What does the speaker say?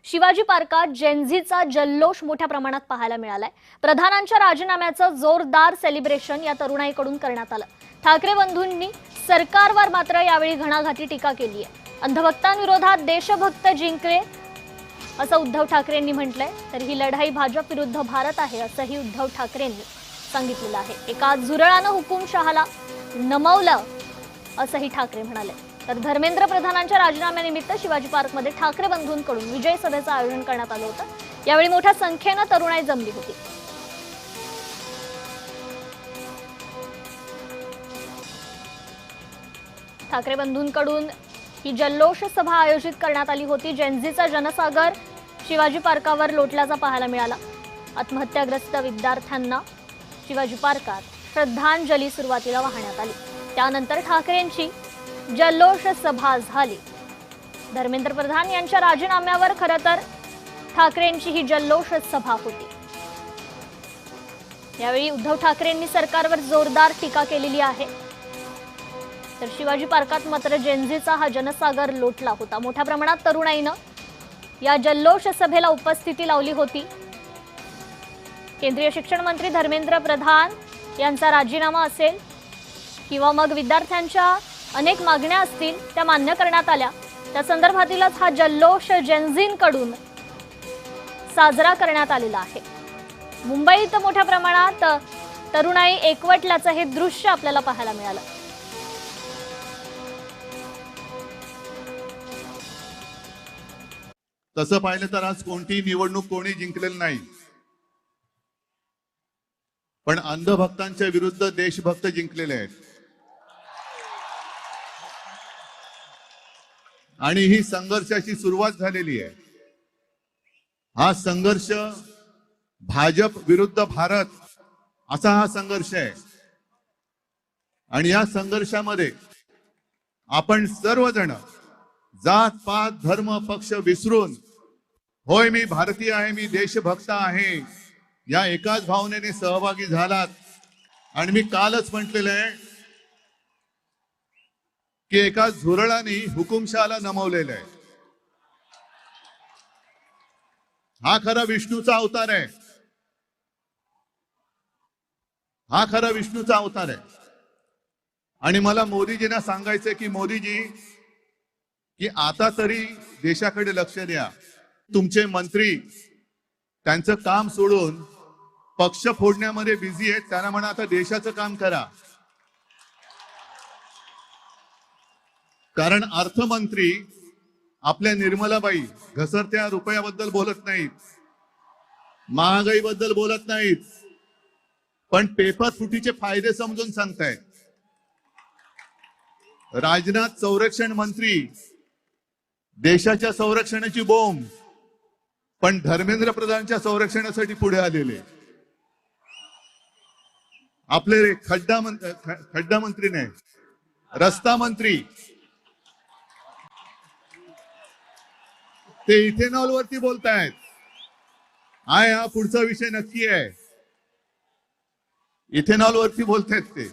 शिवाजी पार्कात जेनझीचा जल्लोष मोठ्या प्रमाणात पाहायला मिळालाय। प्रधानांच्या राजीनाम्याचं जोरदार सेलिब्रेशन या तरुणाईकडून करण्यात आलं। ठाकरे बंधूंनी सरकारवर मात्र यावेळी घणाघाती टीका केली आहे। अंधभक्तांविरोधात देशभक्त जिंकले असं उद्धव ठाकरेंनी म्हटलंय। तर ही लढाई भाजप विरुद्ध भारत आहे असंही उद्धव ठाकरेंनी सांगितलेलं आहे। एका झुरळानं हुकुमशहाला नमवलं असंही ठाकरे म्हणाले। तर धर्मेंद्र प्रधानांच्या राजीनाम्यानिमित्त शिवाजी पार्कमध्ये ठाकरे बंधूंकडून विजय सभेचं आयोजन करण्यात आलं होतं। यावेळी मोठ्या संख्येनं तरुणाई जमली होती। ठाकरे बंधूंकडून ही जल्लोष सभा आयोजित करण्यात आली होती। जेनझीचा जनसागर शिवाजी पार्कावर लोटल्याचा पाहायला मिळाला। आत्महत्याग्रस्त विद्यार्थ्यांना शिवाजी पार्कात श्रद्धांजली सुरुवातीला वाहण्यात आली। त्यानंतर ठाकरेंची जल्लोष सभा झाली। धर्मेंद्र प्रधान यांच्या राजीनाम्यावर खरं तर ठाकरेंची ही जल्लोष सभा होती। यावेळी उद्धव ठाकरेंनी सरकारवर जोरदार टीका केलेली आहे। तर शिवाजी पार्कात मात्र जेनझीचा हा जनसागर लोटला होता। मोठ्या प्रमाणात तरुणाईनं या जल्लोष सभेला उपस्थिती लावली होती। केंद्रीय शिक्षण मंत्री धर्मेंद्र प्रधान यांचा राजीनामा असेल किंवा मग विद्यार्थ्यांच्या अनेक मागण्या असतील त्या मान्य करण्यात आल्या। त्या संदर्भातीलच हा जल्लोष जेनझींकडून साजरा करण्यात आलेला आहे। मुंबईत मोठ्या प्रमाणात तरुणाई एकवटल्याचं हे दृश्य आपल्याला पाहायला मिळालं। तसं पाहिलं तर आज कोणतीही निवडणूक कोणी जिंकलेली नाही, पण अंधभक्तांच्या विरुद्ध देशभक्त जिंकलेले आहेत। आणि ही संघर्षाची सुरुवात झालेली आहे। हा संघर्ष भाजप विरुद्ध भारत असा हा संघर्ष आहे। आणि या संघर्षामध्ये आपण सर्वजण जात पात धर्म पक्ष विसरून, होय मी भारतीय आहे, मी देशभक्त आहे, या एकाच भावनेने सहभागी झालात। आणि मी कालच म्हटलेलं आहे की एका झुरळाने हुकुमशहाला नमवलेलं आहे। हा खरा विष्णूचा अवतार आहे। हा खरा विष्णूचा अवतार आहे। आणि मला मोदीजींना सांगायचंय की मोदीजी, की आता तरी देशाकडे लक्ष द्या। तुमचे मंत्री त्यांचं काम सोडून पक्ष फोडण्यामध्ये बिझी आहेत। त्यांना म्हणा आता देशाचं काम करा। कारण अर्थमंत्री आपल्या निर्मलाबाई घसरत्या रुपयाबद्दल बोलत नाहीत, महागाईबद्दल बोलत नाहीत, पण पेपर फुटीचे फायदे समजून सांगतायत। राजनाथ संरक्षण मंत्री देशाच्या संरक्षणाची बोंब, पण धर्मेंद्र प्रधानच्या संरक्षणासाठी पुढे आलेले। आपले खड्डा मंत्री नाही, रस्ता मंत्री, ते इथेनॉल वरती बोलतायत। हा पुढचा विषय नक्की आहे, इथेनॉल वरती बोलतायत ते।